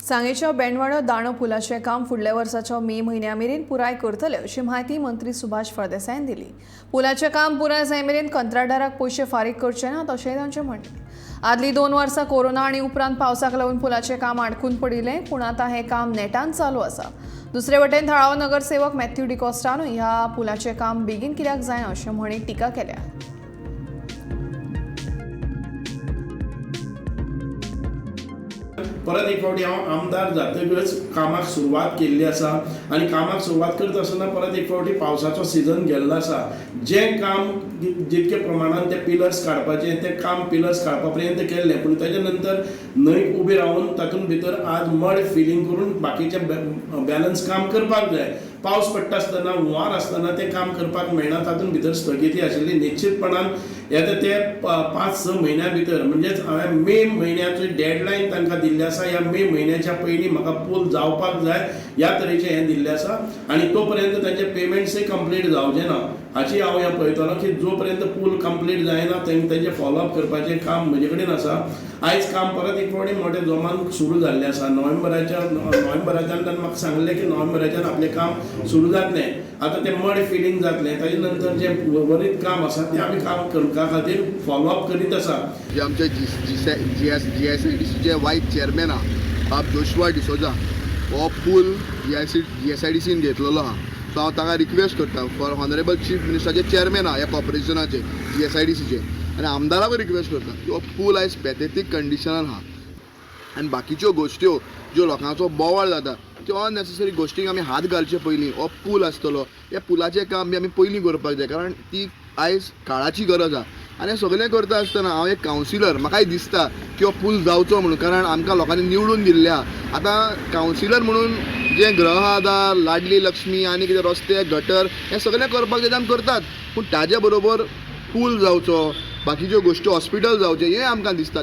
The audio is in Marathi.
सांगेच्या बेंडवाडा दाणो पुलाचे काम फुडल्या वर्साच्या मे म्हयन्या मेरेन पुराय करतले अशी माहिती मंत्री सुभाष फळदेसायन दिली। पुलाचे काम पुराय जाय मेरेन कंत्राटदाराक पैसे फारीक करचे ना तशेंय तांचें म्हणलें। आदली 2 वर्सां कोरोना आनी उपरांत पावसाक लागून पुलाचे काम आडकून पडिल्लें, पूण आतां हें काम नेटान चालू आसा। दुसरे वटेन थळावो नगरसेवक मॅथ्यू डिकॉस्टानूय ह्या पुलाचें काम बेगीन कित्याक जायना अशें म्हणी टिका केल्या। परत एक फावटी हांव आमदार जातकच कामाक सुरवात केल्ली आसा आनी कामाक सुरवात करता आसतना परत एक फावटी पावसाचो सिजन गेल्लो आसा। जें काम जितके प्रमाणात ते पिलर्स काडपाचें तें काम पिलर्स काडपा पर्यंत केल्लें, पूण ताचे नंतर न्हंयक उबी रावन तातूंत भितर आज मड फिलिंग करून बाकीचें बॅलन्स काम करपाक जाय। पावस पडटा आसतना हुंवार आसतना तें काम करपाक मेळना, तातूंत भितर स्थगिती आशिल्ली। निश्चितपणान येता ते 5-6 म्हयन्या भितर म्हणजेच हांवें मे म्हयन्याची डेडलायन तांकां दिल्ली आसा। ह्या मे म्हयन्याच्या पयलीं म्हाका पूल जावपाक जाय ह्या तरेचें हें दिल्लें आसा आनी तो पर्यंत तांचे पेमेंट्सय कंप्लीट जावचें ना हाची हांव हें पळयतलो की जो पर्यंत पूल कंप्लीट जायना तांचें फॉलोअप करपाचें काम म्हजे कडेन आसा। आयज काम परत एक फावटी मोठ्या जोमान सुरू जाल्लें आसा। नोव्हेंबराच्यान म्हाका सांगलें की नोव्हेंबराच्यान आपलें काम सुरू जातलें। आतां तें मड फिलिंग जातलें, ताजे नंतर जें उर्वरीत काम आसा तें आमी काम करपा खातीर फॉलोअप करीत आसा। जे आमचे GSIDCचे वायस चेअरमॅन आहा जोशुआ डिसोजा हो पूल GSIDCन घेतलेलो आहा। सो हांव ताका रिक्वेस्ट करता फॉर ऑनरेबल चीफ मिनिस्टराचे चेअरमॅन आहा ह्या कॉर्पोरेशनाचे GSIDCचे, आनी आमदाराकूय रिक्वेस्ट करता की हो पूल आयज पॅथेटीक कंडिशनान आहा आनी बाकीच्यो गोश्ट्यो ज्यो लोकांचो बोवाळ जाता त्यो अननेसेसरी गोश्टींक आमी हात घालचे पयलीं हो पूल आसतलो ह्या पुलाचें काम बी आमी पयलीं करपाक जाय, कारण ती आयज काळाची गरज आहा। आनी हें सगळें करता आसतना हांव एक कावन्सिलर म्हाकाय दिसता की हो पूल जावचो म्हणून, कारण आमकां लोकांनी निवडून दिल्ले आहा। आतां कावन्सिलर म्हणून जे गृह आधार, लाडली लक्ष्मी आनी कितें रस्ते गटर हें सगळें करपाक जेन्ना आमी करतात, पूण ताजे बरोबर पूल जावचो, बाकीच्यो गोश्टी हॉस्पिटल जावचें हें आमकां दिसता।